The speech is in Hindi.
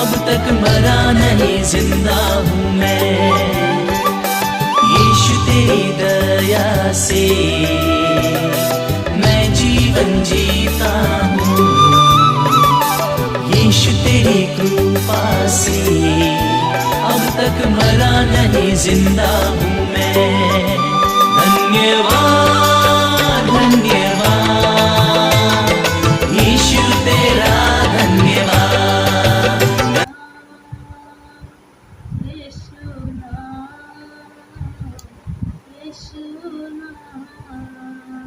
अब तक मरा नहीं, जिंदा हूँ मैं। यीशु तेरी दया से मैं जीवन जीता हूँ। यीशु तेरी कृपा से अब तक मरा नहीं, जिंदा हूँ मैं। धन्यवाद धन्यवाद यीशु तेरा धन्यवाद। यीशु नाम, यीशु नाम।